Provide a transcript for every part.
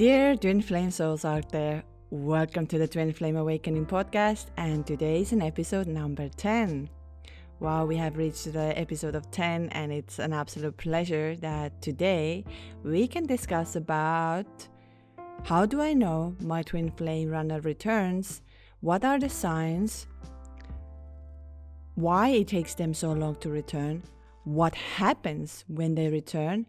Dear Twin Flame souls out there, welcome to the Twin Flame Awakening podcast, and today is an episode number 10. Wow, we have reached the episode of 10, and it's an absolute pleasure that today we can discuss about how do I know my Twin Flame runner returns, what are the signs, why it takes them so long to return, what happens when they return,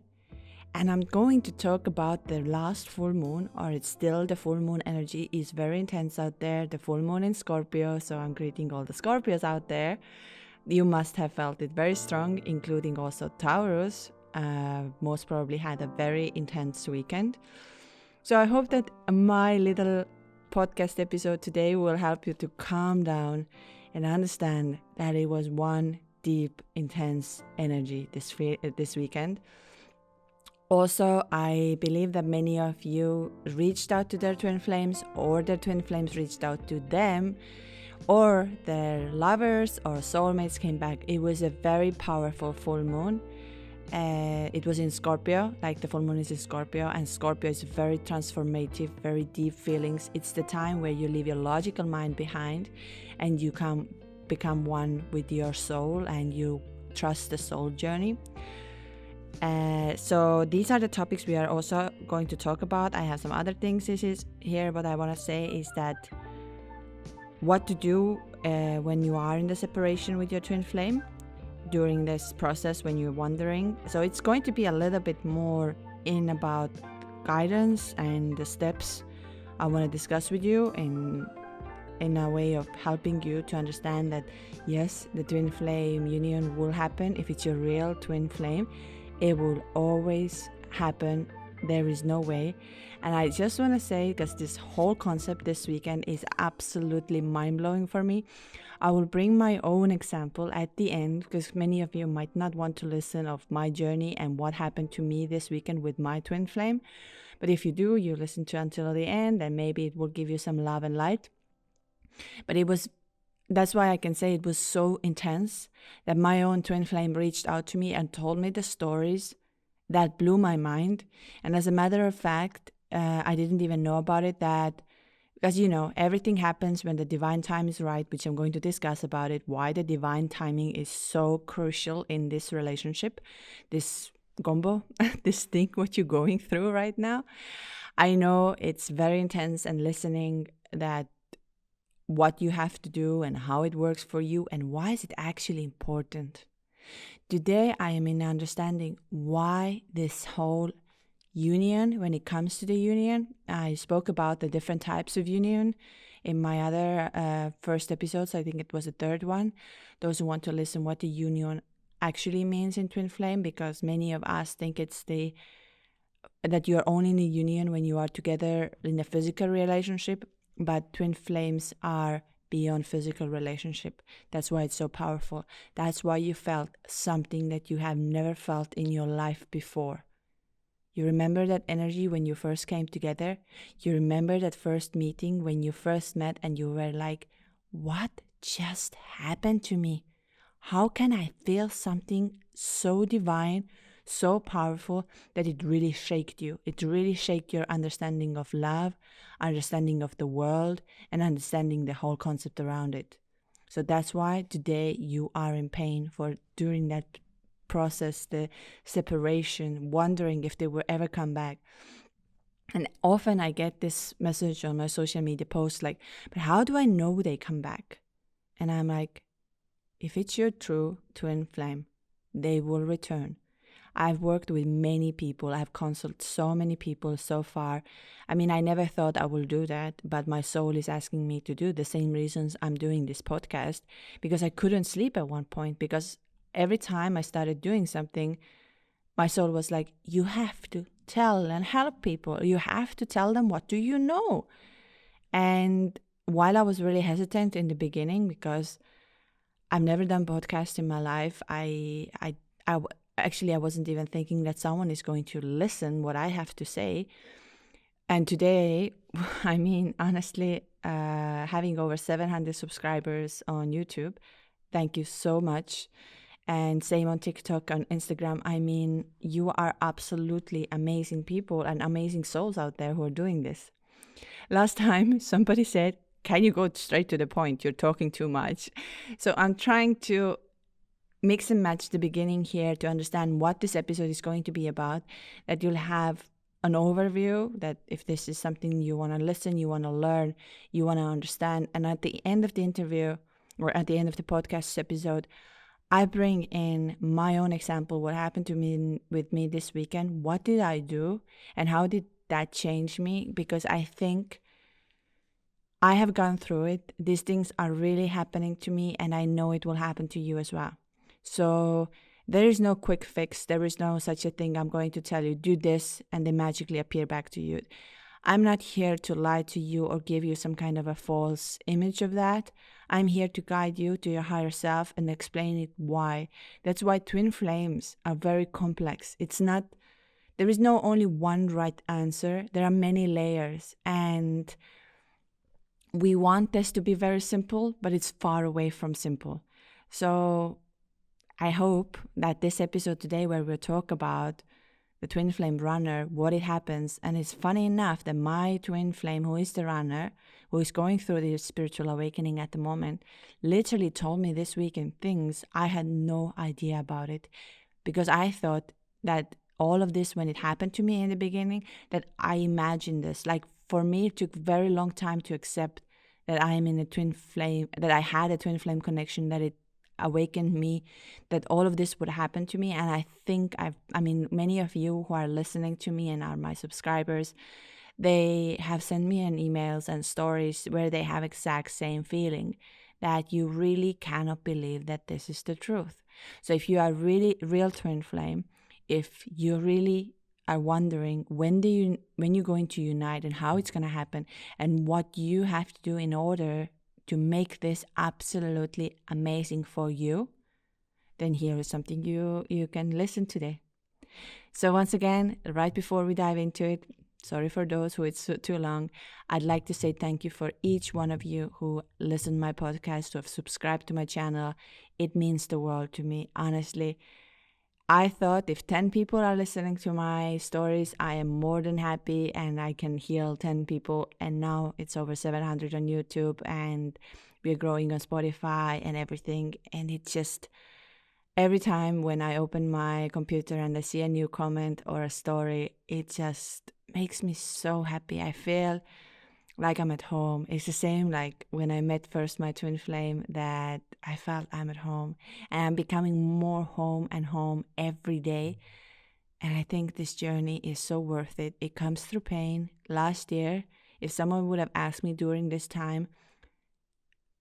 and I'm going to talk about the last full moon, or it's still the full moon energy is very intense out there, the full moon in Scorpio, so I'm greeting all the Scorpios out there. You must have felt it very strong, including also Taurus, most probably had a very intense weekend. So I hope that my little podcast episode today will help you to calm down and understand that it was one deep, intense energy this weekend. Also, I believe that many of you reached out to their twin flames, or their twin flames reached out to them, or their lovers or soulmates came back. It was a very powerful full moon. It was in Scorpio, like the full moon is in Scorpio, and Scorpio is very transformative, very deep feelings. It's the time where you leave your logical mind behind and you become one with your soul and you trust the soul journey. So these are the topics we are also going to talk about. I have some other things here. What I want to say is that what to do when you are in the separation with your twin flame during this process when you're wondering. So it's going to be a little bit more about guidance and the steps I want to discuss with you in a way of helping you to understand that yes, the twin flame union will happen if it's your real twin flame. It will always happen. There is no way. And I just want to say, because this whole concept this weekend is absolutely mind-blowing for me, I will bring my own example at the end, because many of you might not want to listen of my journey and what happened to me this weekend with my twin flame. But if you do, you listen to until the end, and maybe it will give you some love and light. But that's why I can say it was so intense that my own twin flame reached out to me and told me the stories that blew my mind. And as a matter of fact, I didn't even know about it, because everything happens when the divine time is right, which I'm going to discuss about it, why the divine timing is so crucial in this relationship, this gombo, this thing what you're going through right now. I know it's very intense, and listening that what you have to do and how it works for you and why is it actually important. Today I am in understanding why this whole union, when it comes to the union, I spoke about the different types of union in my other first episodes. I think it was the third one. Those who want to listen what the union actually means in twin flame, because many of us think it's that you're only in a union when you are together in a physical relationship. But twin flames are beyond physical relationship. That's why it's so powerful. That's why you felt something that you have never felt in your life before. You remember that energy when you first came together? You remember that first meeting when you first met and you were like, what just happened to me? How can I feel something so divine, so powerful that it really shaked you? It really shaked your understanding of love, understanding of the world, and understanding the whole concept around it. So that's why today you are in pain for during that process, the separation, wondering if they will ever come back. And often I get this message on my social media posts like, but how do I know they come back? And I'm like, if it's your true twin flame, they will return. I've worked with many people. I've consulted so many people so far. I mean, I never thought I will do that, but my soul is asking me to do the same reasons I'm doing this podcast, because I couldn't sleep at one point, because every time I started doing something, my soul was like, you have to tell and help people. You have to tell them, what do you know? And while I was really hesitant in the beginning, because I've never done podcasts in my life, Actually, I wasn't even thinking that someone is going to listen what I have to say. And today, I mean, honestly, having over 700 subscribers on YouTube, thank you so much. and same on TikTok, on Instagram. I mean, you are absolutely amazing people and amazing souls out there who are doing this. Last time somebody said, can you go straight to the point? You're talking too much. So I'm trying to mix and match the beginning here to understand what this episode is going to be about, that you'll have an overview, that if this is something you want to listen, you want to learn, you want to understand. And at the end of the interview, or at the end of the podcast episode, I bring in my own example, what happened to me with me this weekend. What did I do and how did that change me? Because I think I have gone through it. These things are really happening to me, and I know it will happen to you as well. So there is no quick fix. There is no such a thing. I'm going to tell you, do this, and they magically appear back to you. I'm not here to lie to you or give you some kind of a false image of that. I'm here to guide you to your higher self and explain it why. That's why twin flames are very complex. There is no only one right answer. There are many layers, and we want this to be very simple, but it's far away from simple. So I hope that this episode today, where we'll talk about the twin flame runner, what it happens, and it's funny enough that my twin flame, who is the runner, who is going through the spiritual awakening at the moment, literally told me this weekend things I had no idea about it, because I thought that all of this, when it happened to me in the beginning, that I imagined this. Like, for me, it took very long time to accept that I am in a twin flame, that I had a twin flame connection, that it awakened me, that all of this would happen to me. And I think many of you who are listening to me and are my subscribers, they have sent me an emails and stories where they have exact same feeling, that you really cannot believe that this is the truth. So if you are really real twin flame, if you really are wondering when you're going to unite and how it's going to happen and what you have to do in order to make this absolutely amazing for you, then here is something you can listen today. So once again, right before we dive into it, sorry for those who it's too long, I'd like to say thank you for each one of you who listen to my podcast, who have subscribed to my channel. It means the world to me, honestly. I thought if 10 people are listening to my stories, I am more than happy and I can heal 10 people. And now it's over 700 on YouTube and we're growing on Spotify and everything. And it just, every time when I open my computer and I see a new comment or a story, it just makes me so happy. I feel like I'm at home. It's the same like when I met first my twin flame, that I felt I'm at home, and I'm becoming more home and home every day. And I think this journey is so worth it. It comes through pain. Last year, if someone would have asked me during this time,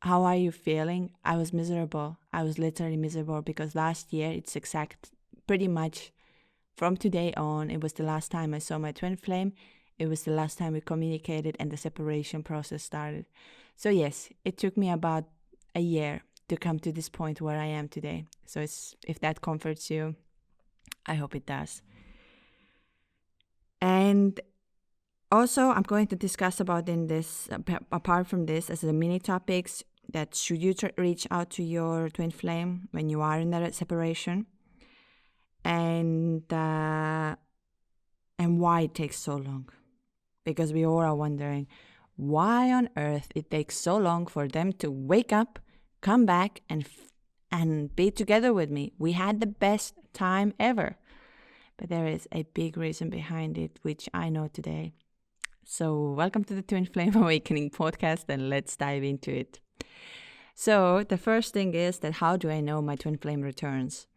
how are you feeling? I was miserable. I was literally miserable, because last year, it's pretty much from today on, it was the last time I saw my twin flame. It was the last time we communicated and the separation process started. So yes, it took me about a year to come to this point where I am today. So if that comforts you, I hope it does. And also, I'm going to discuss about in this, apart from this, as the mini topics, that should you reach out to your twin flame when you are in that separation, and why it takes so long. Because we all are wondering why on earth it takes so long for them to wake up, come back, and be together with me. We had the best time ever. But there is a big reason behind it, which I know today. So welcome to the Twin Flame Awakening podcast, and let's dive into it. So the first thing is that how do I know my twin flame returns?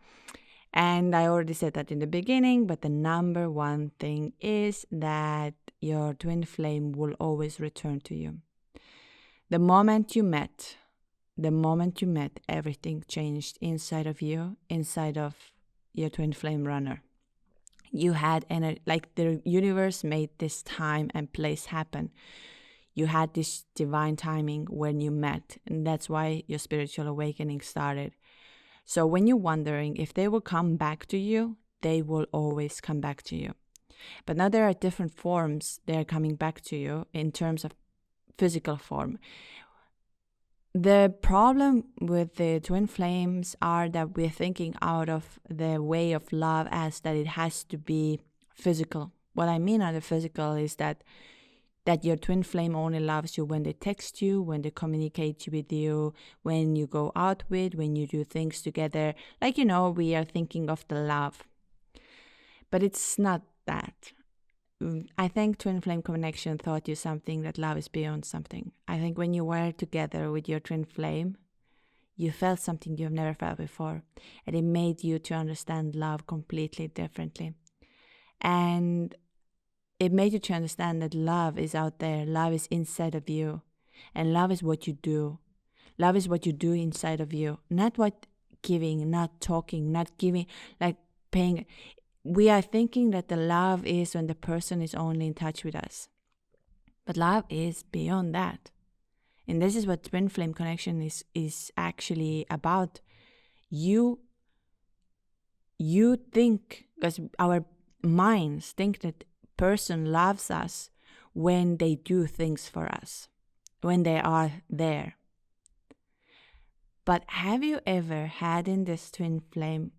And I already said that in the beginning, but the number one thing is that your twin flame will always return to you. The moment you met, everything changed inside of you, inside of your twin flame runner. You had like the universe made this time and place happen. You had this divine timing when you met, and that's why your spiritual awakening started. So when you're wondering if they will come back to you, they will always come back to you. But now there are different forms they're coming back to you in terms of physical form. The problem with the twin flames are that we're thinking out of the way of love as that it has to be physical. What I mean by the physical is that your twin flame only loves you when they text you, when they communicate with you, when you go out with, when you do things together. Like, we are thinking of the love. But it's not that. I think twin flame connection taught you something, that love is beyond something. I think when you were together with your twin flame, you felt something you've never felt before. And it made you to understand love completely differently. And it made you to understand that love is out there. Love is inside of you. And love is what you do. Love is what you do inside of you. Not what giving, not talking, not giving, like paying. We are thinking that the love is when the person is only in touch with us. But love is beyond that. And this is what twin flame connection is actually about. You think, because our minds think that person loves us when they do things for us, when they are there. But have you ever had in this twin flame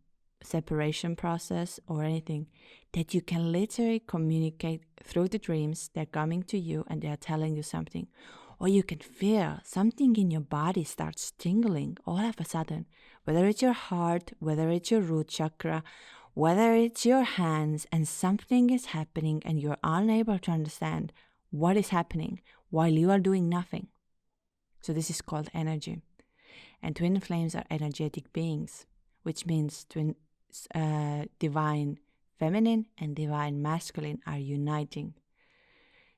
separation process or anything that you can literally communicate through the dreams? They're coming to you and they're telling you something, or you can feel something in your body starts tingling all of a sudden, whether it's your heart, whether it's your root chakra, whether it's your hands, and something is happening and you're unable to understand what is happening while you are doing nothing. So this is called energy. And twin flames are energetic beings, which means divine feminine and divine masculine are uniting.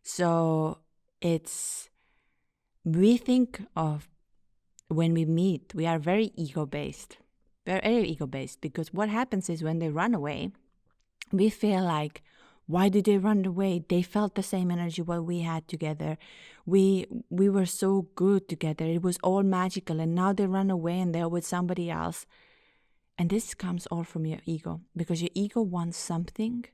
So we think of, when we meet, we are very ego-based. We're very ego-based, because what happens is when they run away, we feel like, why did they run away? They felt the same energy what we had together. We were so good together. It was all magical, and now they run away and they're with somebody else. And this comes all from your ego, because your ego wants something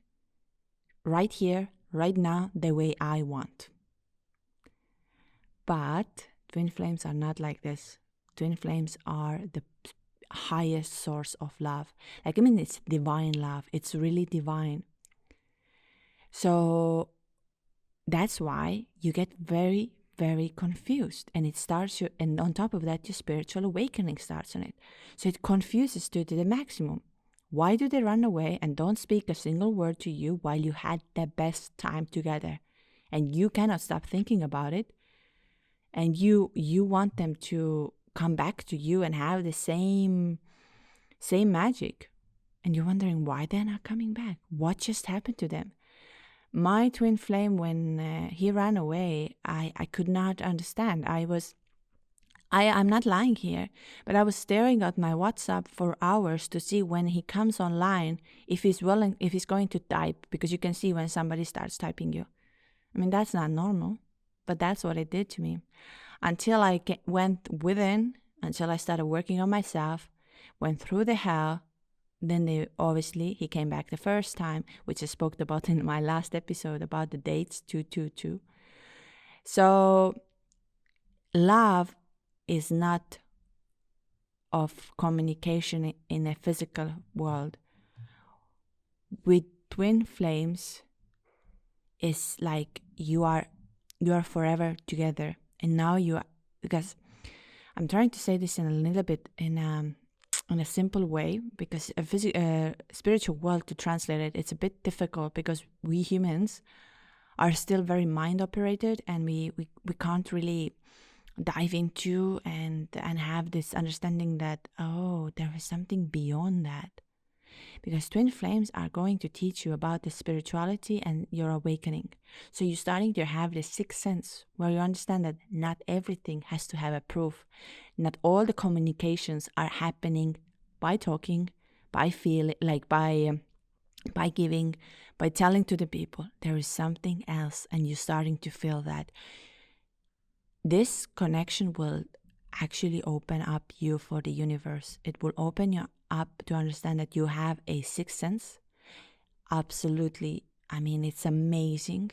right here, right now, the way I want. But twin flames are not like this. Twin flames are the highest source of love. It's divine love. It's really divine. So that's why you get very, very confused, and it starts and on top of that, your spiritual awakening starts on it. So it confuses you to the maximum. Why do they run away and don't speak a single word to you while you had the best time together? And you cannot stop thinking about it. And you want them to come back to you and have the same magic. And you're wondering why they're not coming back. What just happened to them? My twin flame, when he ran away, I could not understand. I'm not lying here, but I was staring at my WhatsApp for hours to see when he comes online, if he's going to type, because you can see when somebody starts typing you. That's not normal, but that's what it did to me. Until I went within, until I started working on myself, went through the hell. Then he came back the first time, which I spoke about in my last episode about the dates 222. So love is not of communication in a physical world. With twin flames, it's like you are forever together. And now because I'm trying to say this in a little bit in a simple way, because a spiritual world, to translate it, it's a bit difficult, because we humans are still very mind operated, and we can't really dive into and have this understanding that, oh, there is something beyond that. Because twin flames are going to teach you about the spirituality and your awakening. So you're starting to have the sixth sense, where you understand that not everything has to have a proof. Not all the communications are happening by talking, by feeling, by giving, by telling to the people. There is something else, and you're starting to feel that. This connection will actually open up you for the universe. It will open you up to understand that you have a sixth sense. Absolutely. It's amazing,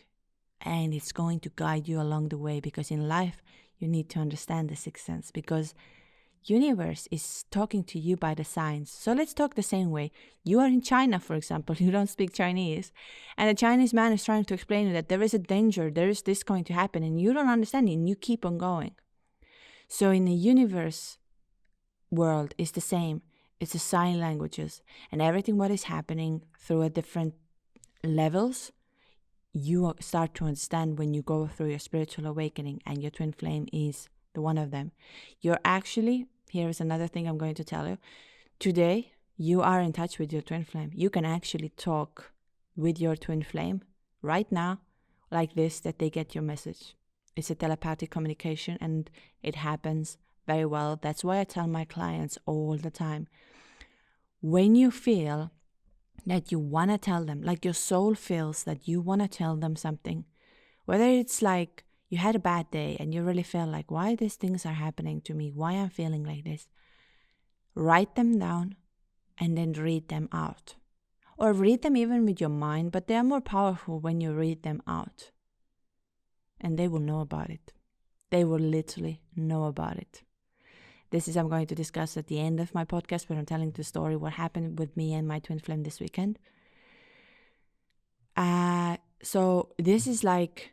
and it's going to guide you along the way, because in life you need to understand the sixth sense, because universe is talking to you by the signs. So let's talk the same way. You are in China, for example, you don't speak Chinese, and a Chinese man is trying to explain to you that there is a danger, there is this going to happen, and you don't understand it, and you keep on going. So in the universe world is the same. It's the sign languages, and everything what is happening through a different levels, you start to understand when you go through your spiritual awakening, and your twin flame is the one of them. You're actually, here is another thing I'm going to tell you. Today, you are in touch with your twin flame. You can actually talk with your twin flame right now, like this, that they get your message. It's a telepathic communication, and it happens very well. That's why I tell my clients all the time, when you feel that you want to tell them, like your soul feels that you want to tell them something, whether it's like you had a bad day and you really feel like, why these things are happening to me, why I'm feeling like this, write them down and then read them out. Or read them even with your mind, but they are more powerful when you read them out. And they will know about it. They will literally know about it. This is I'm going to discuss at the end of my podcast, but I'm telling the story what happened with me and my twin flame this weekend. So this is like,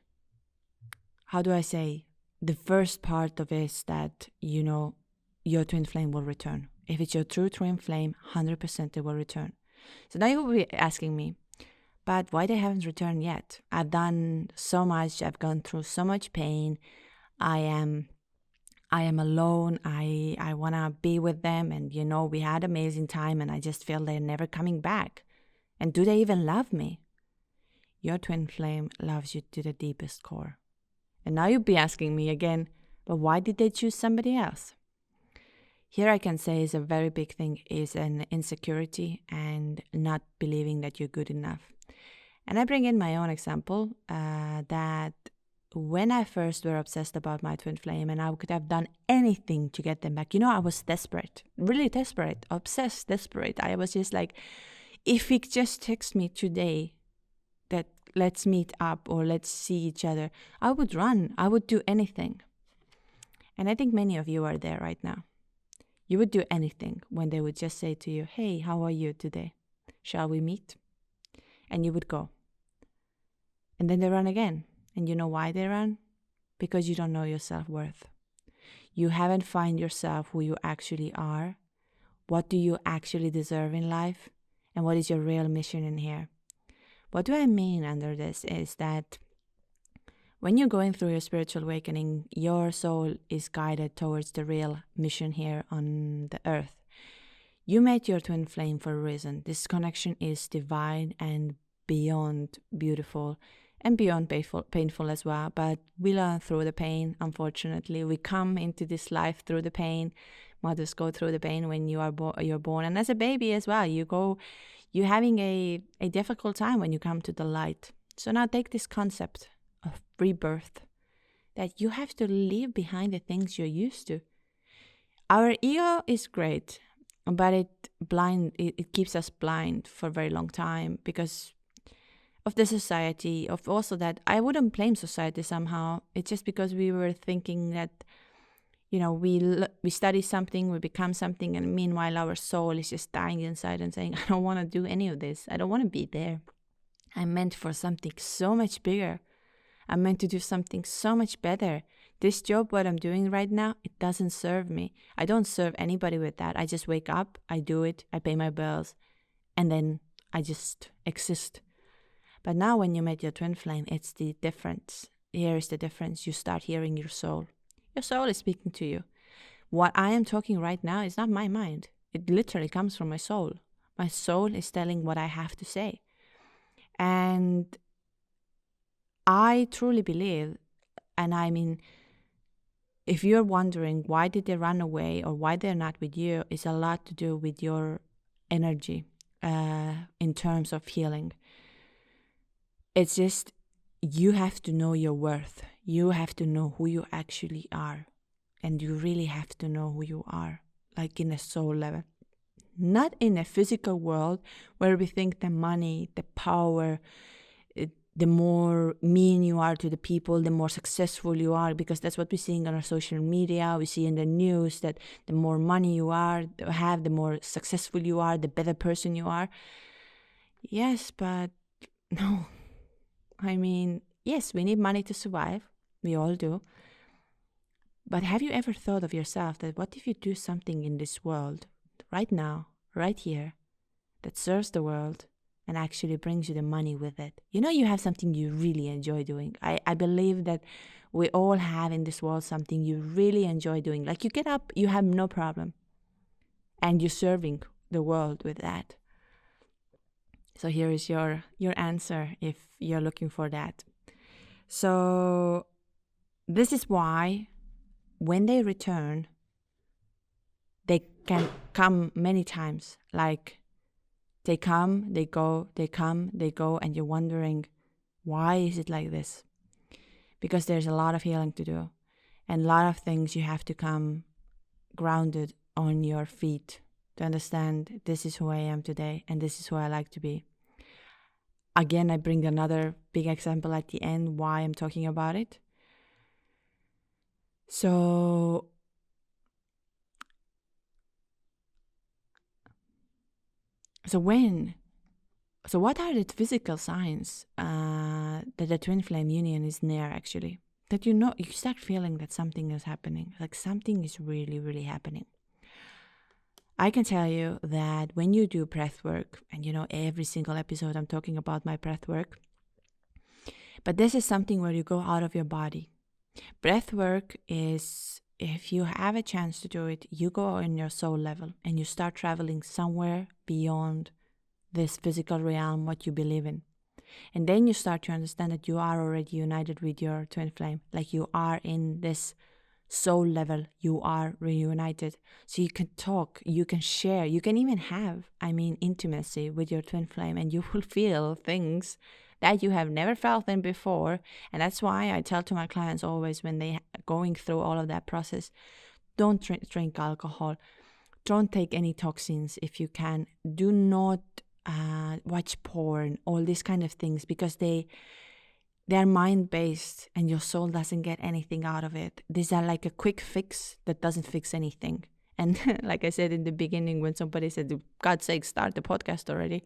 how do I say? The first part of it is that, you know, your twin flame will return. If it's your true twin flame, 100% it will return. So now you will be asking me, but why they haven't returned yet? I've done so much. I've gone through so much pain. I am alone. I want to be with them. And, you know, we had amazing time, and I just feel they're never coming back. And do they even love me? Your twin flame loves you to the deepest core. And now you'll be asking me again, but why did they choose somebody else? Here I can say is a very big thing is an insecurity and not believing that you're good enough. And I bring in my own example that when I first were obsessed about my twin flame, and I could have done anything to get them back. You know, I was desperate, really desperate, obsessed, desperate. I was just like, if he just texts me today that let's meet up or let's see each other, I would run. I would do anything. And I think many of you are there right now. You would do anything when they would just say to you, hey, how are you today? Shall we meet? And you would go. And then they run again. And you know why they run? Because you don't know your self-worth. You haven't found yourself who you actually are. What do you actually deserve in life? And what is your real mission in here? What do I mean under this is that when you're going through your spiritual awakening, your soul is guided towards the real mission here on the earth. You met your twin flame for a reason. This connection is divine and beyond beautiful and beyond painful as well. But we learn through the pain, unfortunately. We come into this life through the pain. Mothers go through the pain when you are you're born. And as a baby as well, you're having a difficult time when you come to the light. So now take this concept of rebirth, that you have to leave behind the things you're used to. Our ego is great, but it keeps us blind for a very long time because of the society, of also that I wouldn't blame society somehow. It's just because we were thinking that, you know, we study something, we become something, and meanwhile our soul is just dying inside and saying, I don't want to do any of this. I don't want to be there. I'm meant for something so much bigger. I'm meant to do something so much better. This job, what I'm doing right now, it doesn't serve me. I don't serve anybody with that. I just wake up, I do it, I pay my bills, and then I just exist. But now when you met your twin flame, it's the difference. Here is the difference. You start hearing your soul. Your soul is speaking to you. What I am talking right now is not my mind. It literally comes from my soul. My soul is telling what I have to say. And I truly believe, and I mean, if you're wondering why did they run away or why they're not with you, it's a lot to do with your energy in terms of healing. It's just, you have to know your worth. You have to know who you actually are. And you really have to know who you are, like in a soul level. Not in a physical world where we think the money, the power, the more mean you are to the people, the more successful you are, because that's what we're seeing on our social media. We see in the news that the more money you have, the more successful you are, the better person you are. Yes, but no. I mean, yes, we need money to survive. We all do. But have you ever thought of yourself that what if you do something in this world, right now, right here, that serves the world and actually brings you the money with it? You know, you have something you really enjoy doing. I believe that we all have in this world something you really enjoy doing. Like you get up, you have no problem. And you're serving the world with that. So here is your answer if you're looking for that. So this is why when they return, they can come many times. Like they come, they go, they come, they go, and you're wondering, why is it like this? Because there's a lot of healing to do and a lot of things you have to come grounded on your feet to understand this is who I am today and this is who I like to be. Again, I bring another big example at the end why I'm talking about it. So what are the physical signs that the twin flame union is near, actually? That you start feeling that something is happening, like something is really, really happening. I can tell you that when you do breath work, and every single episode I'm talking about my breath work, but this is something where you go out of your body. Breath work is, if you have a chance to do it, you go on your soul level and you start traveling somewhere beyond this physical realm, what you believe in. And then you start to understand that you are already united with your twin flame. Like you are in this soul level, you are reunited. So you can talk, you can share, you can even have, intimacy with your twin flame, and you will feel things that you have never felt in before. And that's why I tell to my clients always when they are going through all of that process, don't drink alcohol, don't take any toxins if you can, do not watch porn, all these kind of things, because they're mind-based and your soul doesn't get anything out of it. These are like a quick fix that doesn't fix anything. And like I said in the beginning, when somebody said, God's sake, start the podcast already.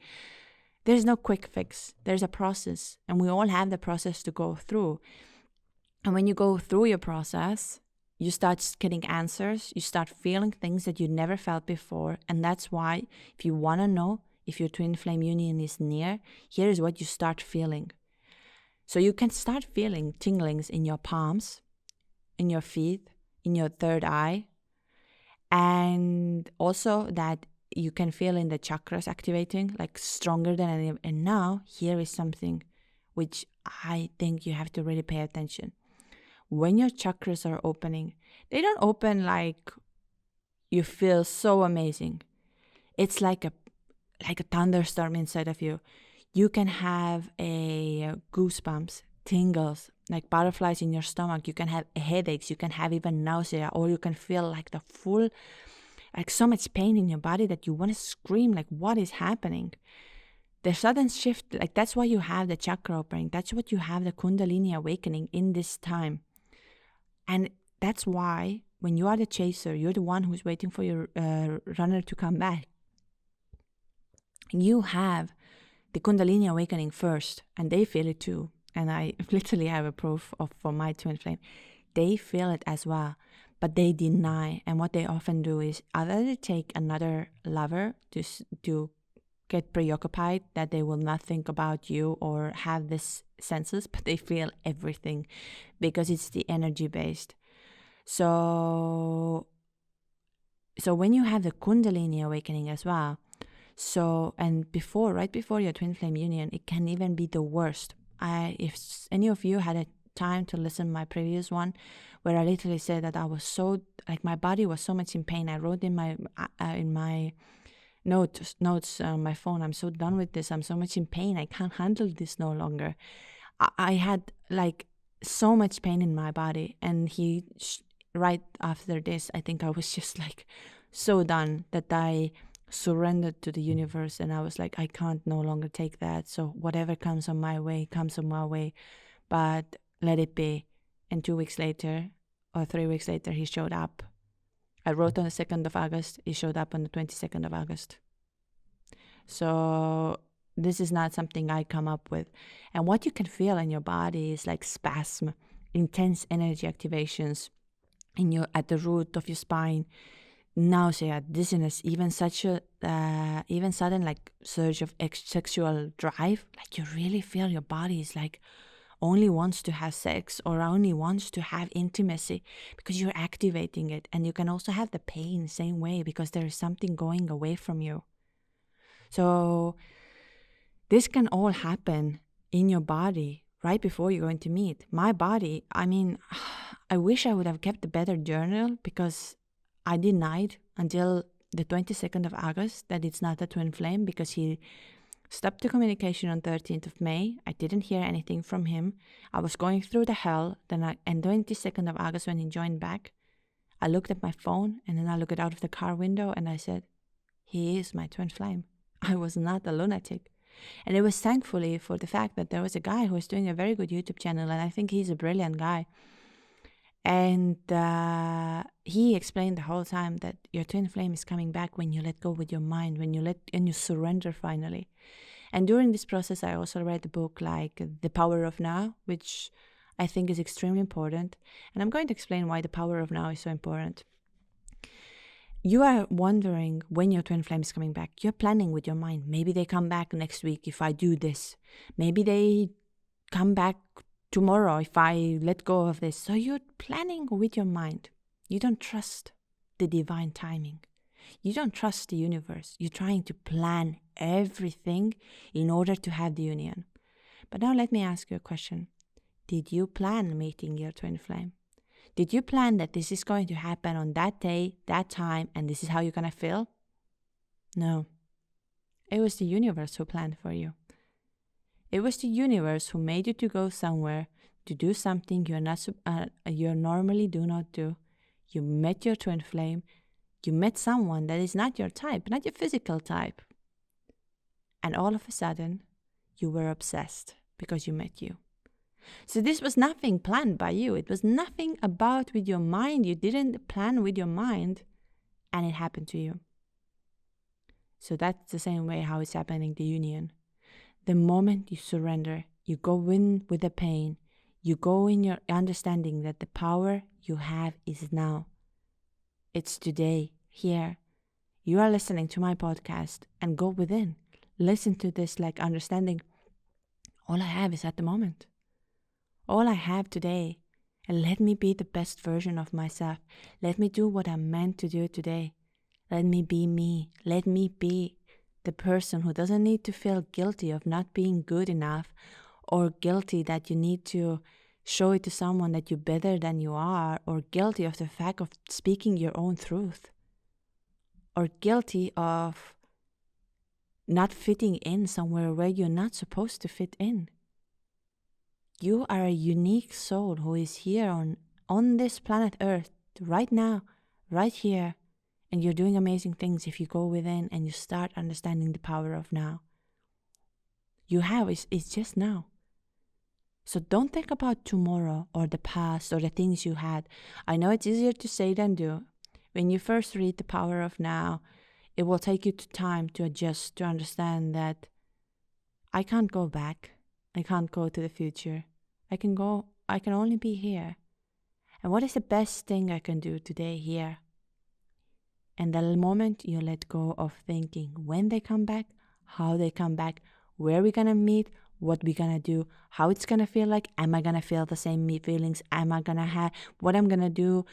There's no quick fix. There's a process, and we all have the process to go through. And when you go through your process, you start getting answers. You start feeling things that you never felt before. And that's why, if you want to know if your twin flame union is near, here is what you start feeling. So you can start feeling tinglings in your palms, in your feet, in your third eye, and also that you can feel in the chakras activating, like stronger than any. And now here is something which I think you have to really pay attention. When your chakras are opening, they don't open like you feel so amazing. It's like a thunderstorm inside of you. You can have a goosebumps, tingles, like butterflies in your stomach. You can have headaches. You can have even nausea, or you can feel like the full, like so much pain in your body that you want to scream, like what is happening? The sudden shift, like that's why you have the chakra opening. That's what you have the kundalini awakening in this time. And that's why when you are the chaser, you're the one who's waiting for your runner to come back. You have the kundalini awakening first, and they feel it too. And I literally have a proof for my twin flame. They feel it as well, but they deny. And what they often do is either they take another lover to get preoccupied, that they will not think about you or have this senses, but they feel everything because it's the energy based. So when you have the kundalini awakening as well, and right before your twin flame union, it can even be the worst. If any of you had a time to listen to my previous one, where I literally said that I was so, like my body was so much in pain. I wrote in my notes on my phone, I'm so done with this. I'm so much in pain. I can't handle this no longer. I had like so much pain in my body, and right after this, I think I was just like so done that I surrendered to the universe, and I was like, I can't no longer take that. So whatever comes on my way, comes on my way, but let it be. And 2 weeks later, or 3 weeks later, he showed up. I wrote on the 2nd of August. He showed up on the 22nd of August. So this is not something I come up with. And what you can feel in your body is like spasm, intense energy activations at the root of your spine, nausea, dizziness, even even sudden like surge of sexual drive. Like you really feel your body is like only wants to have sex or only wants to have intimacy because you're activating it. And you can also have the pain same way because there is something going away from you. So this can all happen in your body right before you're going to meet. My body, I mean, I wish I would have kept a better journal because I denied until the 22nd of August that it's not a twin flame because he stopped the communication on 13th of May. I didn't hear anything from him. I was going through the hell. And 22nd of August when he joined back, I looked at my phone and then I looked out of the car window and I said, he is my twin flame. I was not a lunatic. And it was thankfully for the fact that there was a guy who was doing a very good YouTube channel, and I think he's a brilliant guy. And he explained the whole time that your twin flame is coming back when you let go with your mind, when you surrender finally. And during this process, I also read the book like The Power of Now, which I think is extremely important. And I'm going to explain why the power of now is so important. You are wondering when your twin flame is coming back. You're planning with your mind. Maybe they come back next week if I do this. Maybe they come back tomorrow if I let go of this. So you're planning with your mind. You don't trust the divine timing. You don't trust the universe. You're trying to plan everything in order to have the union. But now let me ask you a question. Did you plan meeting your twin flame? Did you plan that this is going to happen on that day, that time, and this is how you're going to feel? No. It was the universe who planned for you. It was the universe who made you to go somewhere to do something you normally do not do. You met your twin flame. You met someone that is not your type, not your physical type. And all of a sudden, you were obsessed because you met you. So this was nothing planned by you. It was nothing about with your mind. You didn't plan with your mind, and it happened to you. So that's the same way how it's happening, the union. The moment you surrender, you go in with the pain. You go in your understanding that the power you have is now. It's today, here. You are listening to my podcast and go within. Listen to this like understanding. All I have is at the moment. All I have today, and let me be the best version of myself. Let me do what I'm meant to do today. Let me be me. Let me be the person who doesn't need to feel guilty of not being good enough or guilty that you need to show it to someone that you're better than you are, or guilty of the fact of speaking your own truth, or guilty of not fitting in somewhere where you're not supposed to fit in. You are a unique soul who is here on this planet Earth right now, right here, and you're doing amazing things if you go within and you start understanding the power of now. You have, it's just now. So don't think about tomorrow or the past or the things you had. I know it's easier to say than do. When you first read The Power of Now, it will take you time to adjust, to understand that I can't go back. I can't go to the future. I can only be here. And what is the best thing I can do today here? And the moment you let go of thinking when they come back, how they come back, where we're gonna meet, what we're gonna do, how it's gonna feel like, am I gonna feel the same feelings, am I gonna have, what I'm gonna do,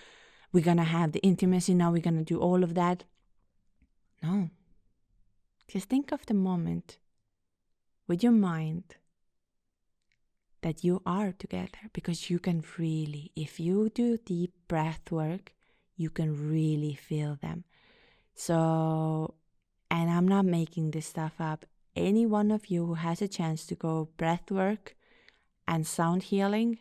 we're gonna have the intimacy, now we're gonna do all of that. No. Just think of the moment with your mind that you are together, because you can really, if you do deep breath work, you can really feel them. So, and I'm not making this stuff up. Any one of you who has a chance to go breath work and sound healing,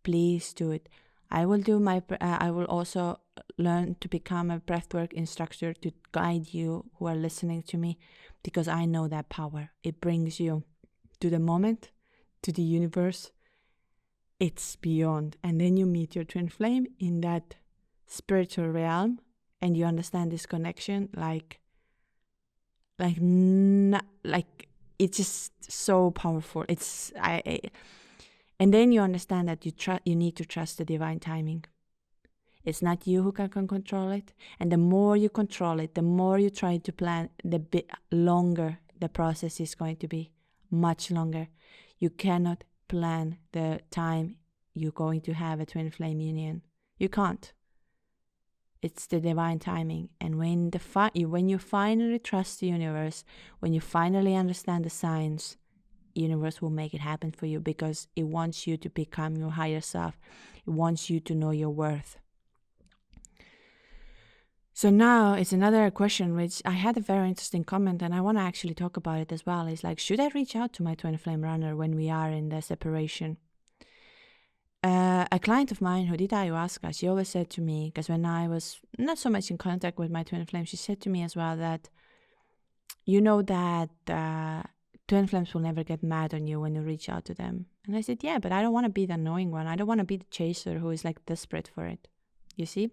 please do it. I will also learn to become a breathwork instructor to guide you who are listening to me, because I know that power. It brings you to the moment, to the universe. It's beyond. And then you meet your twin flame in that spiritual realm, and you understand this connection like it's just so powerful. And then you understand that you need to trust the divine timing. It's not you who can control it. And the more you control it, the more you try to plan, the bit longer the process is going to be. Much longer. You cannot plan the time you're going to have a twin flame union. You can't. It's the divine timing. And when you finally trust the universe, when you finally understand the signs, universe will make it happen for you, because it wants you to become your higher self. It wants you to know your worth. So now it's another question, which I had a very interesting comment, and I want to actually talk about it as well. It's like, should I reach out to my twin flame runner when we are in the separation? A client of mine who did ayahuasca, she always said to me, because when I was not so much in contact with my twin flame, she said to me as well that, you know that twin flames will never get mad on you when you reach out to them. And I said, yeah, but I don't want to be the annoying one. I don't want to be the chaser who is like desperate for it. You see?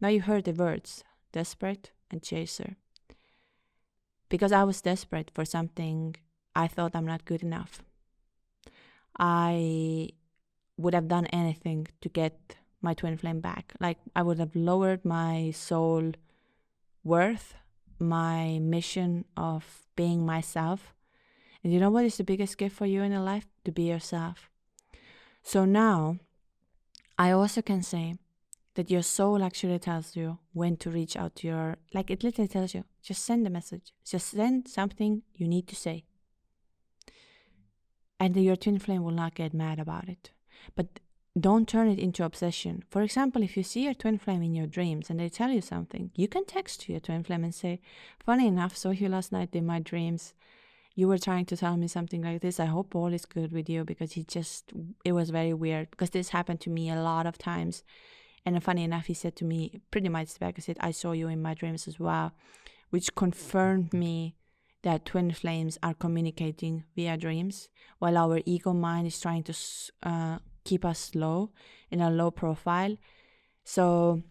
Now you heard the words, desperate and chaser. Because I was desperate for something, I thought I'm not good enough. I would have done anything to get my twin flame back. Like, I would have lowered my soul worth, my mission of being myself. And you know what is the biggest gift for you in your life? To be yourself. So now, I also can say that your soul actually tells you when to reach out to your, like it literally tells you, just send a message. Just send something you need to say. And your twin flame will not get mad about it. But don't turn it into obsession. For example, if you see your twin flame in your dreams and they tell you something, you can text to your twin flame and say, funny enough, saw you last night in my dreams. You were trying to tell me something like this. I hope all is good with you, because it was very weird. Because this happened to me a lot of times. And funny enough, he said to me pretty much back, he said, I saw you in my dreams as well, which confirmed me that twin flames are communicating via dreams, while our ego mind is trying to keep us low, in a low profile. So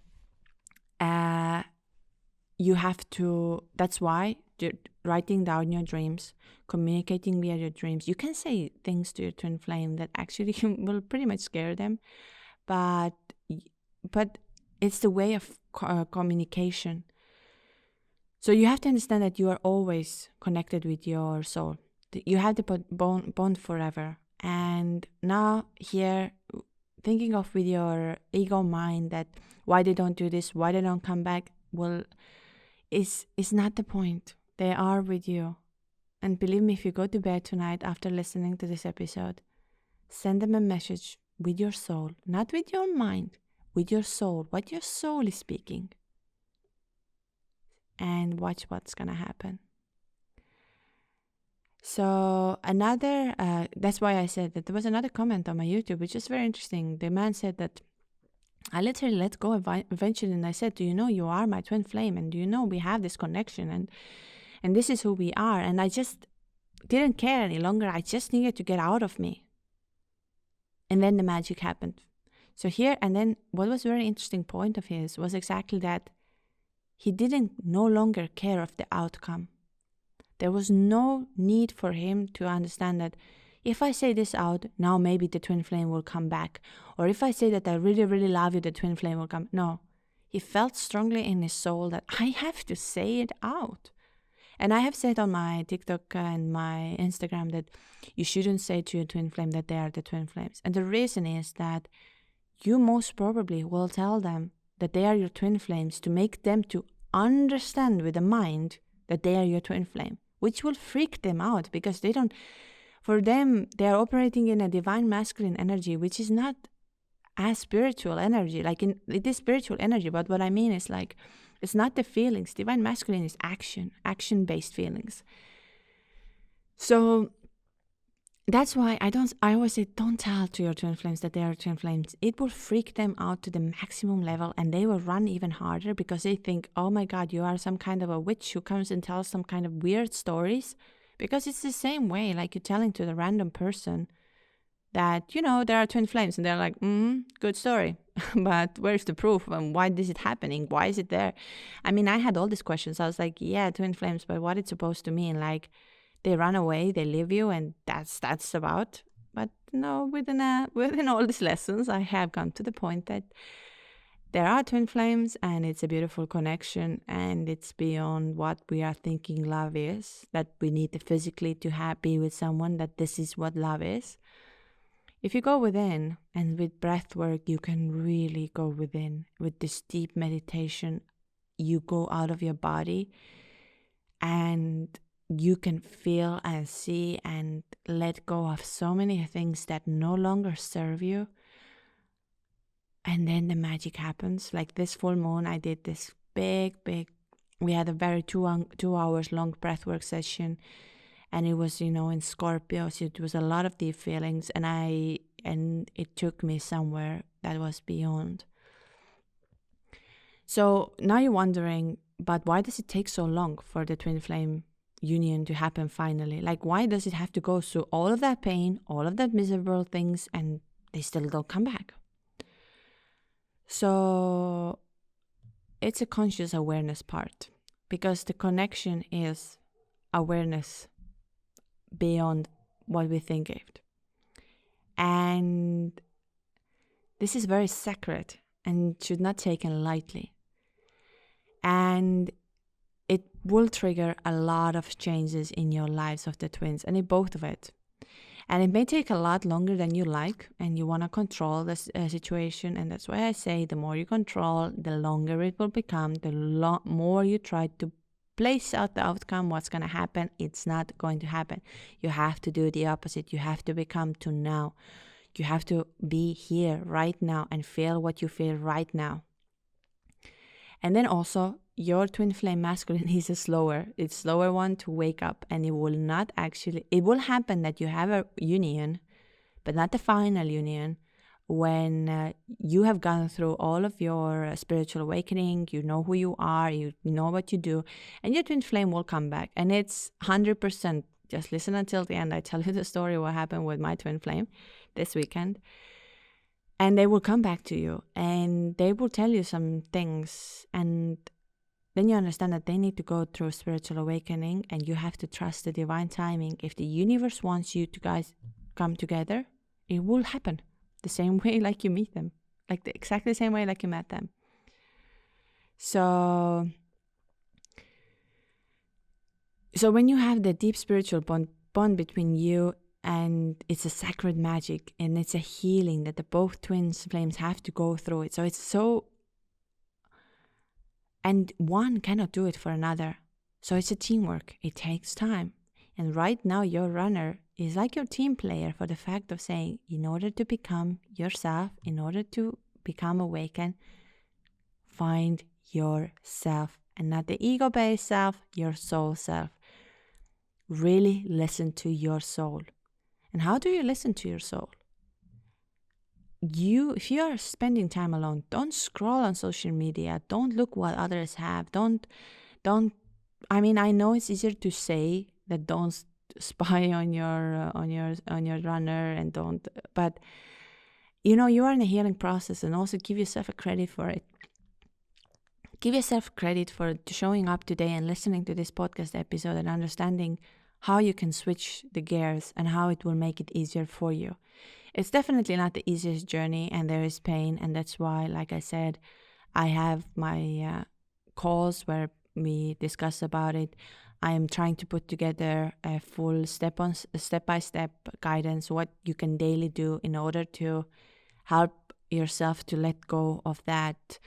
you have to, that's why writing down your dreams, communicating via your dreams, you can say things to your twin flame that actually will pretty much scare them. But it's the way of communication. So you have to understand that you are always connected with your soul. You have the bond forever. And now here, thinking of with your ego mind that why they don't do this, why they don't come back, well, is not the point. They are with you. And believe me, if you go to bed tonight after listening to this episode, send them a message with your soul, not with your mind, with your soul, what your soul is speaking. And watch what's going to happen. So that's why I said that there was another comment on my YouTube, which is very interesting. The man said that I literally let go eventually, and I said, do you know you are my twin flame, and do you know we have this connection, and this is who we are, and I just didn't care any longer. I just needed to get out of me. And then the magic happened. So here, and then what was a very interesting point of his was exactly that he didn't no longer care of the outcome. There was no need for him to understand that if I say this out, now maybe the twin flame will come back. Or if I say that I really, really love you, the twin flame will come. No, he felt strongly in his soul that I have to say it out. And I have said on my TikTok and my Instagram that you shouldn't say to your twin flame that they are the twin flames. And the reason is that you most probably will tell them that they are your twin flames to make them to understand with the mind that they are your twin flame, which will freak them out, because for them, they are operating in a divine masculine energy, which is not as spiritual energy. It is spiritual energy, but what I mean is it's not the feelings. Divine masculine is action-based feelings. So That's why I always say, don't tell to your twin flames that they are twin flames. It will freak them out to the maximum level, and they will run even harder because they think, oh my God, you are some kind of a witch who comes and tells some kind of weird stories. Because it's the same way, like you're telling to the random person that, there are twin flames, and they're like, good story. But where's the proof? And why is it happening? Why is it there? I mean, I had all these questions. I was like, yeah, twin flames, but what it's supposed to mean? Like, they run away, they leave you, and that's about. But no, within all these lessons, I have come to the point that there are twin flames, and it's a beautiful connection, and it's beyond what we are thinking love is. That we need to physically to be with someone. That this is what love is. If you go within, and with breath work, you can really go within with this deep meditation. You go out of your body, and you can feel and see and let go of so many things that no longer serve you. And then the magic happens. Like this full moon, I did this big, we had a very 2 hours long breathwork session. And it was, in Scorpio, so it was a lot of deep feelings. And it took me somewhere that was beyond. So now you're wondering, but why does it take so long for the twin flame union to happen finally? Like, why does it have to go through all of that pain, all of that miserable things, and they still don't come back? So it's a conscious awareness part, because the connection is awareness beyond what we think it. And this is very sacred and should not be taken lightly. And it will trigger a lot of changes in your lives of the twins, and in both of it. And it may take a lot longer than you like, and you want to control the situation. And that's why I say the more you control, the longer it will become, the more you try to place out the outcome, what's going to happen. It's not going to happen. You have to do the opposite. You have to become to now. You have to be here right now and feel what you feel right now. And then also, your twin flame masculine is it's slower one to wake up, and it will happen that you have a union, but not the final union, when you have gone through all of your spiritual awakening, you know who you are, you know what you do, and your twin flame will come back. And it's 100%. Just listen until the end. I tell you the story what happened with my twin flame this weekend. And they will come back to you, and they will tell you some things, and then you understand that they need to go through spiritual awakening, and you have to trust the divine timing. If the universe wants you to guys come together, it will happen the same way like you meet them, like exactly the same way like you met them. So when you have the deep spiritual bond between you, and it's a sacred magic, and it's a healing that the both twins flames have to go through it. And one cannot do it for another. So it's a teamwork. It takes time. And right now, your runner is like your team player, for the fact of saying, in order to become yourself, in order to become awakened, find yourself, and not the ego-based self, your soul self. Really listen to your soul. And how do you listen to your soul? If you are spending time alone, don't scroll on social media. Don't look what others have. Don't. I mean, I know it's easier to say that don't spy on your runner, and don't. But you are in a healing process, and also give yourself a credit for it. Give yourself credit for showing up today and listening to this podcast episode and understanding how you can switch the gears and how it will make it easier for you. It's definitely not the easiest journey, and there is pain, and that's why, like I said, I have my calls where we discuss about it. I am trying to put together a full step-by-step guidance, what you can daily do in order to help yourself to let go of that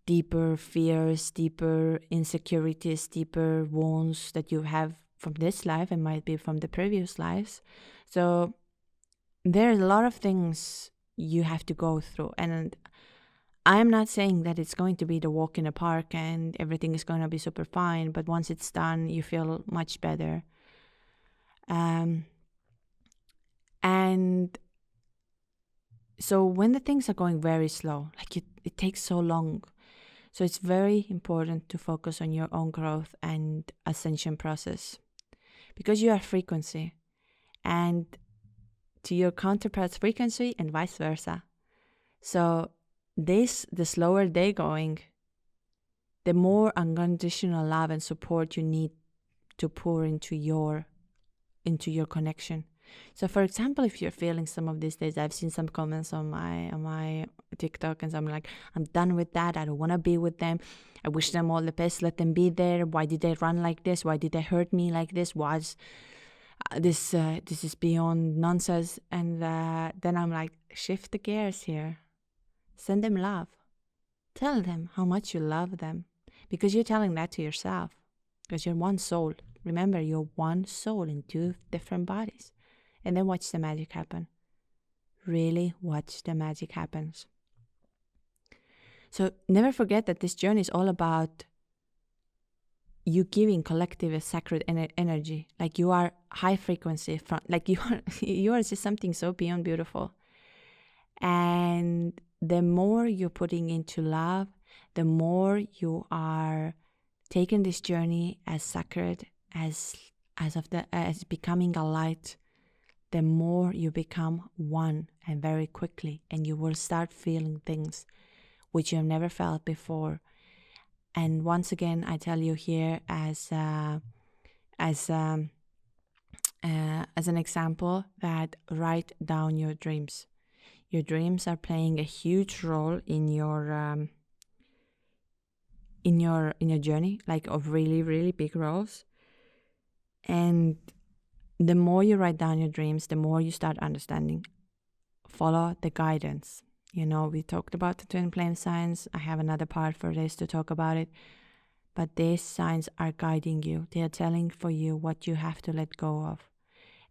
deeper fears, deeper insecurities, deeper wounds that you have from this life and might be from the previous lives. So there's a lot of things you have to go through, and I'm not saying that it's going to be the walk in the park and everything is going to be super fine, but once it's done, you feel much better. And so when the things are going very slow, like it takes so long. So it's very important to focus on your own growth and ascension process, because you are frequency, and to your counterpart's frequency and vice versa. So the slower they're going, the more unconditional love and support you need to pour into your connection. So for example, if you're feeling some of these days, I've seen some comments on my TikTok, and I'm like, I'm done with that. I don't want to be with them. I wish them all the best. Let them be there. Why did they run like this? Why did they hurt me like this? Was this is beyond nonsense. And then I'm like, shift the gears here. Send them love. Tell them how much you love them, because you're telling that to yourself, because you're one soul. Remember, you're one soul in two different bodies. And then watch the magic happen. Really watch the magic happen. So never forget that this journey is all about you giving collective a sacred energy. Like you are high frequency, like you are just something so beyond beautiful. And the more you're putting into love, the more you are taking this journey as sacred, as becoming a light, the more you become one, and very quickly, and you will start feeling things which you have never felt before. And once again, I tell you here as an example, that write down your dreams. Your dreams are playing a huge role in your journey, like of really, really big roles. And the more you write down your dreams, the more you start understanding. Follow the guidance. You know, we talked about the twin flame signs. I have another part for this to talk about it. But these signs are guiding you. They are telling for you what you have to let go of.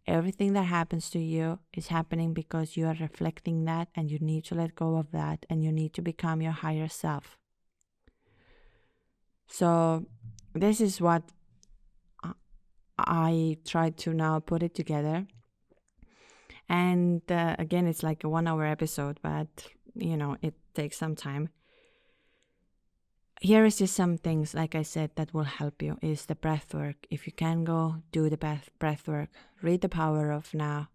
Everything that happens to you is happening because you are reflecting that, and you need to let go of that, and you need to become your higher self. So this is what I tried to now put it together. And again, it's like a 1 hour episode, but you know, it takes some time. Here is just some things, like I said, that will help you is the breath work. If you can go, do the breath work. Read The Power of Now.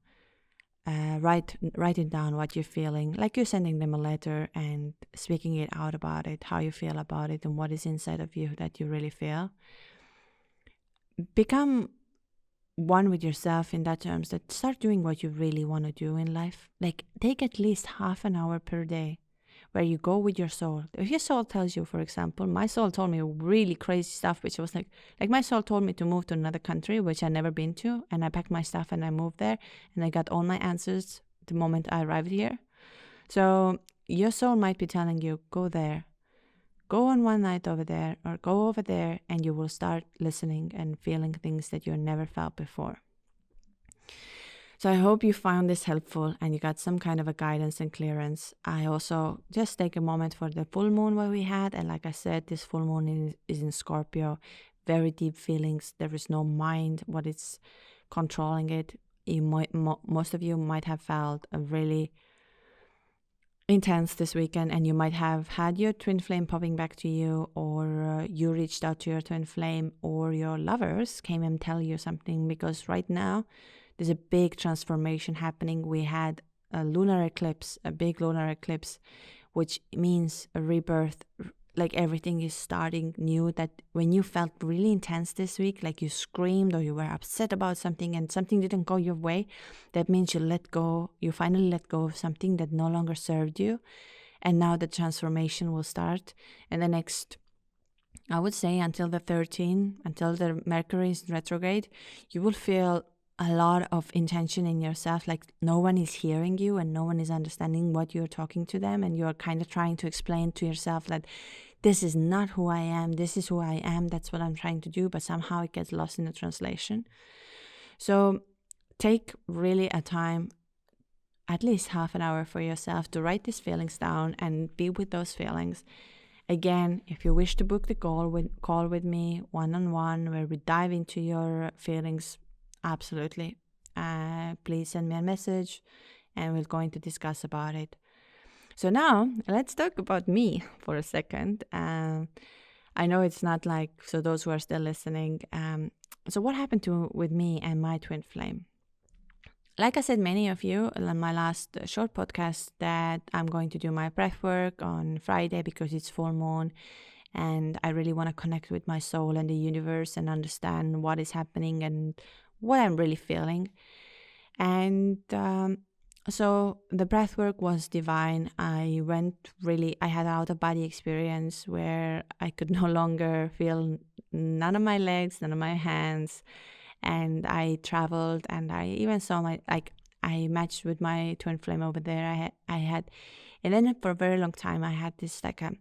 Write it down, what you're feeling, like you're sending them a letter and speaking it out about it, how you feel about it and what is inside of you that you really feel. Become one with yourself in that terms, that start doing what you really want to do in life. Like take at least half an hour per day where you go with your soul. If your soul tells you, for example, my soul told me really crazy stuff, which was like my soul told me to move to another country, which I'd never been to. And I packed my stuff and I moved there, and I got all my answers the moment I arrived here. So your soul might be telling you, go there, go on one night over there, or go over there, and you will start listening and feeling things that you never felt before. So I hope you found this helpful and you got some kind of a guidance and clearance. I also just take a moment for the full moon what we had. And like I said, this full moon is in Scorpio. Very deep feelings. There is no mind what is controlling it. Most of you might have felt a really intense this weekend, and you might have had your twin flame popping back to you, or you reached out to your twin flame, or your lovers came and tell you something, because right now there's a big transformation happening. We had a lunar eclipse, a big lunar eclipse, which means a rebirth. Like everything is starting new. That when you felt really intense this week, like you screamed or you were upset about something and something didn't go your way, that means you finally let go of something that no longer served you. And now the transformation will start. And the next, I would say until the 13th, until the Mercury is retrograde, you will feel a lot of intention in yourself, like no one is hearing you and no one is understanding what you're talking to them, and you're kind of trying to explain to yourself that this is not who I am, this is who I am, that's what I'm trying to do, but somehow it gets lost in the translation. So take really a time, at least half an hour for yourself, to write these feelings down and be with those feelings. Again, if you wish to book the call with me one-on-one, where we dive into your feelings, absolutely. please send me a message and we're going to discuss about it. So now let's talk about me for a second. I know it's not like, so those who are still listening, so what happened with me and my twin flame? Like I said, many of you in my last short podcast, that I'm going to do my breath work on Friday because it's full moon, and I really want to connect with my soul and the universe and understand what is happening and what I'm really feeling. And so the breath work was divine. I had an out of body experience where I could no longer feel none of my legs, none of my hands. And I traveled, and I even saw I matched with my twin flame over there. And then for a very long time, I had this like a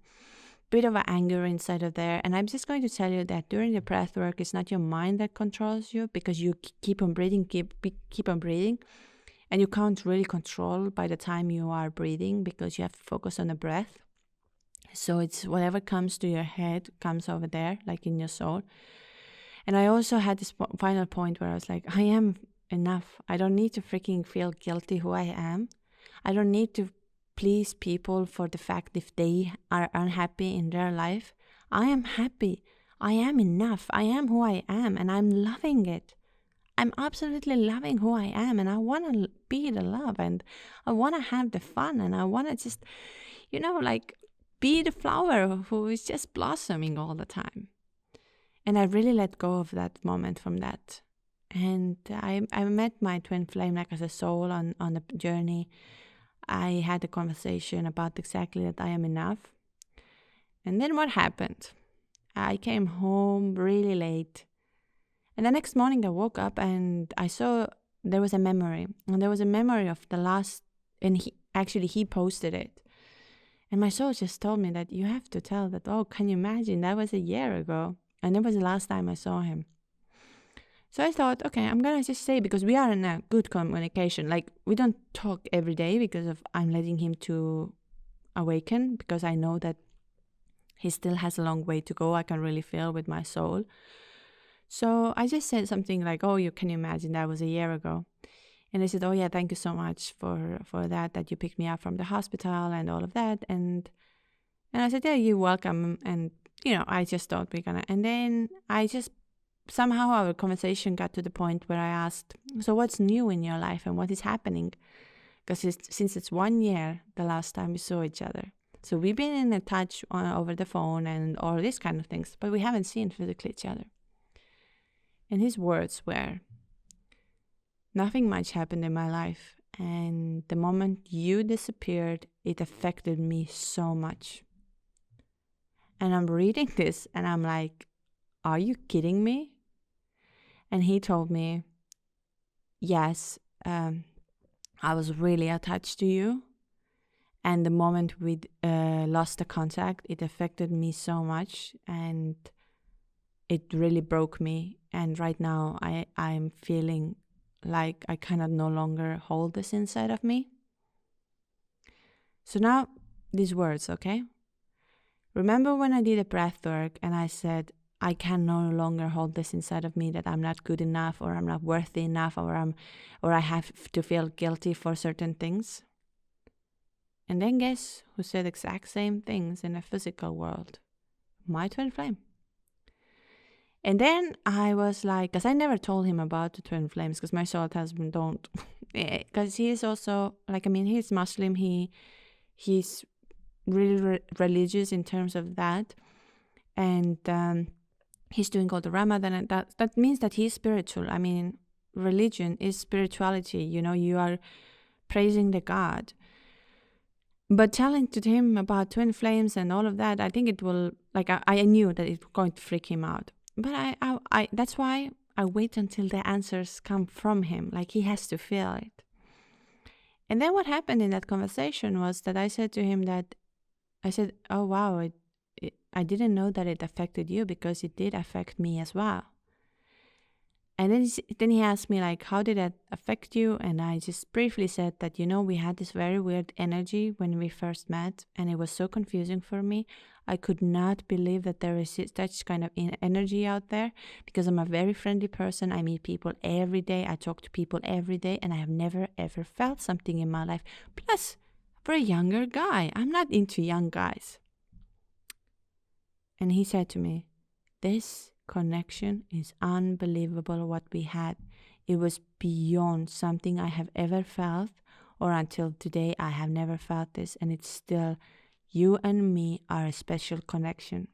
bit of an anger inside of there. And I'm just going to tell you that during the breath work, it's not your mind that controls you, because you keep on breathing, keep on breathing. And you can't really control by the time you are breathing, because you have to focus on the breath. So it's whatever comes to your head comes over there, like in your soul. And I also had this final point where I was like, I am enough. I don't need to freaking feel guilty who I am. I don't need to please people for the fact if they are unhappy in their life. I am happy. I am enough. I am who I am, and I'm loving it. I'm absolutely loving who I am, and I want to be the love, and I want to have the fun, and I want to just, like be the flower who is just blossoming all the time. And I really let go of that moment from that. And I met my twin flame like as a soul on the journey. I had a conversation about exactly that I am enough. And then what happened? I came home really late. And the next morning I woke up and I saw there was a memory. And there was a memory of the last, and he posted it. And my soul just told me that you have to tell that, oh, can you imagine? That was a year ago. And it was the last time I saw him. So I thought, okay, I'm going to just say, because we are in a good communication. Like, we don't talk every day because I'm letting him to awaken, because I know that he still has a long way to go. I can really feel with my soul. So I just said something like, oh, can you imagine that was a year ago? And they said, oh yeah, thank you so much for that you picked me up from the hospital and all of that. And I said, yeah, you're welcome. And I just thought we're gonna, and then somehow our conversation got to the point where I asked, so what's new in your life and what is happening? Because since it's 1 year, the last time we saw each other. So we've been in touch over the phone and all these kind of things, but we haven't seen physically each other. And his words were, nothing much happened in my life. And the moment you disappeared, it affected me so much. And I'm reading this and I'm like, are you kidding me? And he told me, yes, I was really attached to you. And the moment we lost the contact, it affected me so much. And it really broke me. And right now I'm feeling like I cannot no longer hold this inside of me. So now these words, okay? Remember when I did a breath work and I said, I can no longer hold this inside of me, that I'm not good enough, or I'm not worthy enough, or I have to feel guilty for certain things. And then guess who said exact same things in the physical world? My twin flame. And then I was like, because I never told him about the twin flames, because my soul tells me don't. Because he is also, he's Muslim, he's really religious in terms of that. And he's doing all the Ramadan, and that means that he's spiritual. Religion is spirituality. You are praising the God. But telling to him about twin flames and all of that, I think it will, I knew that it was going to freak him out. But I that's why I wait until the answers come from him. He has to feel it. And then what happened in that conversation was that I said to him that, I said, oh wow, I didn't know that it affected you, because it did affect me as well. And then he asked me, like, how did that affect you? And I just briefly said that, we had this very weird energy when we first met, and it was so confusing for me. I could not believe that there is such kind of energy out there, because I'm a very friendly person. I meet people every day. I talk to people every day, and I have never, ever felt something in my life. Plus, for a younger guy, I'm not into young guys. And he said to me, this connection is unbelievable what we had. It was beyond something I have ever felt, or until today I have never felt this, and it's still, you and me are a special connection.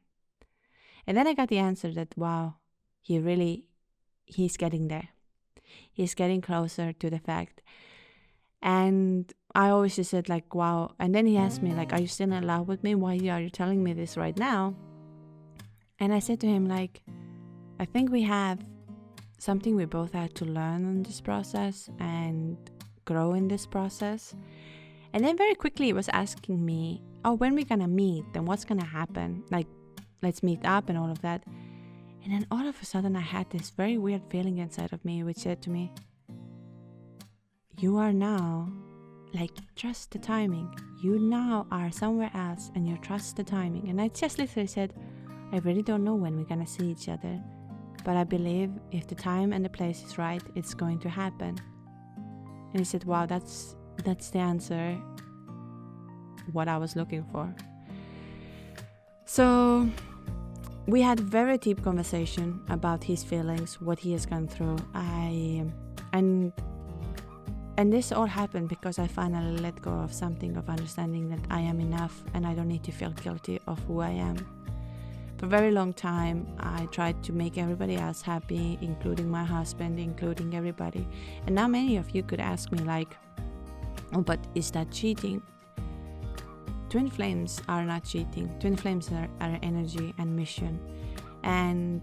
And then I got the answer that, wow, he's getting there. He's getting closer to the fact. And I always just said, like, wow. And then he asked me, like, are you still in love with me? Why are you telling me this right now? And I said to him, like, I think we have something we both had to learn in this process and grow in this process. And then very quickly he was asking me, oh, when we gonna meet and what's gonna happen? Like, let's meet up and all of that. And then all of a sudden I had this very weird feeling inside of me which said to me, you are now, like, trust the timing. You now are somewhere else and you trust the timing. And I just literally said, I really don't know when we're gonna see each other. But I believe if the time and the place is right, it's going to happen. And he said, wow, that's the answer, what I was looking for. So we had very deep conversation about his feelings, what he has gone through. And this all happened because I finally let go of something of understanding that I am enough and I don't need to feel guilty of who I am. For a very long time, I tried to make everybody else happy, including my husband, including everybody. And now many of you could ask me, like, oh, but is that cheating? Twin flames are not cheating. Twin flames are energy and mission. And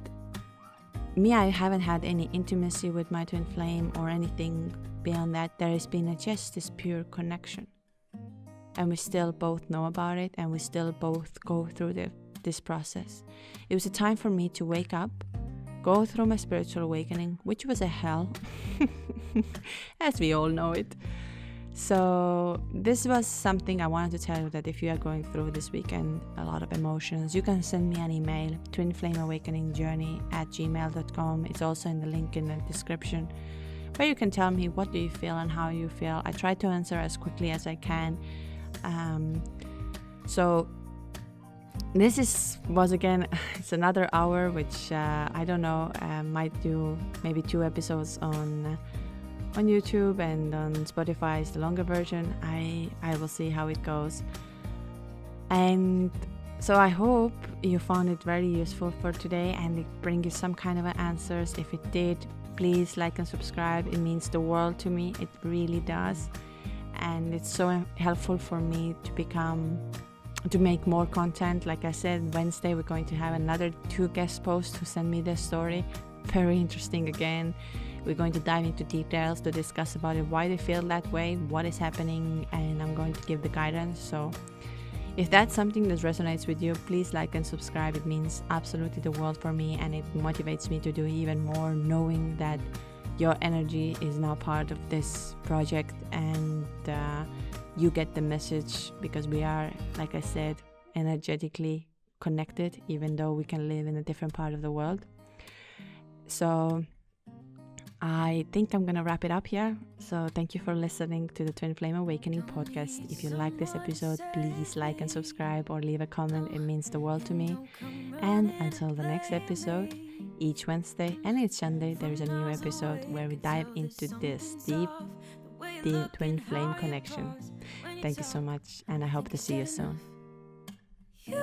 me, I haven't had any intimacy with my twin flame or anything beyond that. There has been just this pure connection. And we still both know about it, and we still both go through this process. It was a time for me to wake up, go through my spiritual awakening, which was a hell, as we all know it. So this was something I wanted to tell you, that if you are going through this weekend a lot of emotions, you can send me an email, twinflameawakeningjourney@gmail.com. It's also in the link in the description, where you can tell me what do you feel and how you feel. I try to answer as quickly as I can. So this was again, it's another hour, which I don't know, might do maybe 2 episodes on YouTube, and on Spotify is the longer version. I will see how it goes. And so I hope you found it very useful for today, and it brings you some kind of answers. If it did, please like and subscribe. It means the world to me. It really does. And it's so helpful for me to make more content. Like I said, Wednesday we're going to have another 2 guest posts who send me their story. Very interesting again. We're going to dive into details to discuss about it, why they feel that way, what is happening, and I'm going to give the guidance. So if that's something that resonates with you, please like and subscribe. It means absolutely the world for me, and it motivates me to do even more, knowing that your energy is now part of this project, and you get the message, because we are, like I said, energetically connected, even though we can live in a different part of the world. So I think I'm gonna wrap it up here. So thank you for listening to the Twin Flame Awakening podcast. If you like this episode, please like and subscribe or leave a comment. It means the world to me. And until the next episode, each Wednesday and each Sunday there is a new episode where we dive into this deep twin flame connection. Thank you so much, and I hope to see you soon. You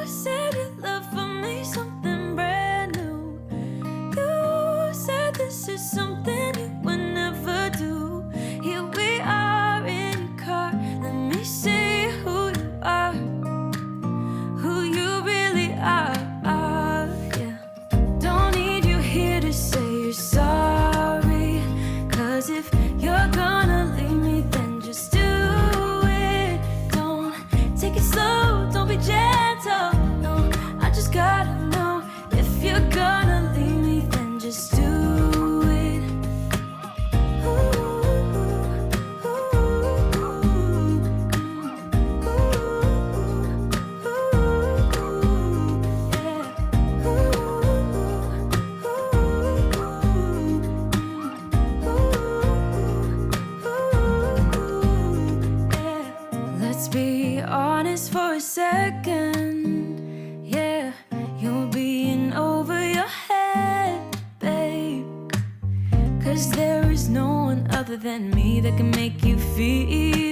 said you love for me something brand new. You said this is something you would never do. Here we are in your car. Let me see who you are, who you really are. Yeah. Don't need you here to say you're sorry, 'cause if you're gonna leave me, then just do it. Don't this for a second. Yeah, you're being over your head, babe. 'Cause there is no one other than me that can make you feel